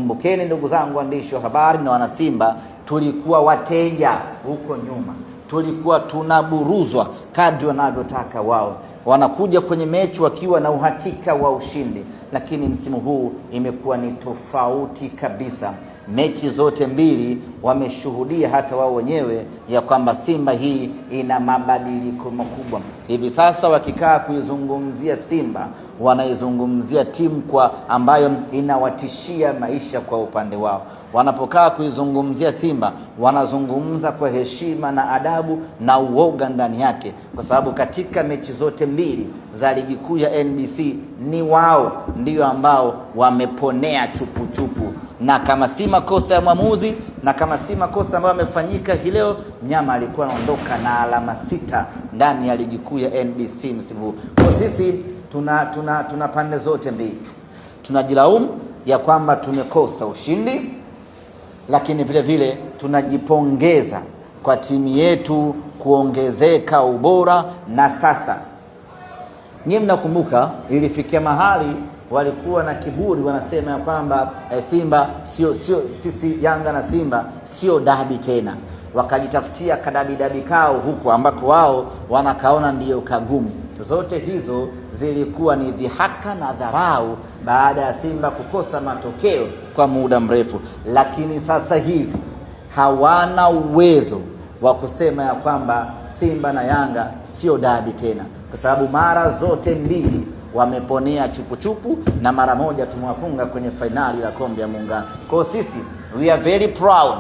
Kumbukeni ndugu zangu waandishi wa habari na wanasimba, tulikuwa wateja huko nyuma, tulikuwa tunaburuzwa kadri wanavyotaka wao. Wanakuja kwenye mechi wakiwa na uhakika wa ushindi, lakini msimu huu imekuwa ni tofauti kabisa. Mechi zote mbili wameshuhudia hata wao wenyewe ya kwamba Simba hii ina mabadiliko makubwa. Hivi sasa wakikaa kuizungumzia Simba, wanaizungumzia timu ambayo inawatishia maisha kwa upande wao. Wanapokaa kuizungumzia Simba, wanazungumza kwa heshima na adabu na uoga ndani yake, kwa sababu katika mechi zote mbili za ligi kuu ya NBC ni wao ndio ambao wameponea chupu. Na kama si makosa ya mwamuzi, na kama si makosa ambayo yamefanyika hii leo, mnyama alikuwa anaondoka na alama 6 ndani ya ligi kuu ya NBC msimu huu. Kwa sisi tuna pande zote mbili. Tunajilaumu ya kwamba tumekosa ushindi, lakini vile vile tunajipongeza kwa timu yetu kuongezeka ubora. Na sasa nyinyi mnakumbuka ilifikia mahali walikuwa na kiburi, wanasema ya kwamba Simba sio sisi Yanga na Simba sio dabi tena, wakajitafutia kadabi kao huko ambako wao wanakaona ndiyo kagumu. Zote hizo zilikuwa ni dhihaka na dharau baada ya Simba kukosa matokeo kwa muda mrefu, lakini sasa hivi hawana uwezo wa kusema ya kwamba Simba na Yanga sio dabi tena, kwa sababu mara zote mbili wameponea chupu na mara moja tumewafunga kwenye fainali la kombe ya Muungano. Kwa sisi we are very proud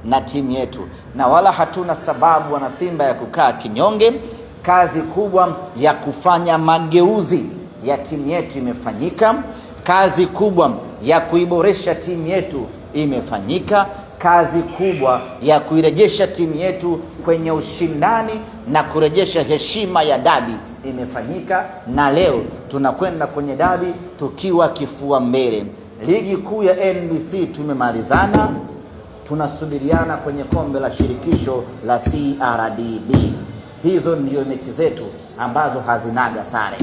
na timu yetu, na wala hatuna sababu wana Simba ya kukaa kinyonge. Kazi kubwa ya kufanya mageuzi ya timu yetu imefanyika. Kazi kubwa ya kuiboresha timu yetu imefanyika. Kazi kubwa ya kuirejesha timu yetu kwenye ushindani na kurejesha heshima ya dabi imefanyika, na leo tunakwenda kwenye dabi tukiwa kifua mbele. Ligi kuu ya NBC tumemalizana, tunasubiriana kwenye kombe la shirikisho la CRDB. Hizo ndio mechi zetu ambazo hazinaga sare.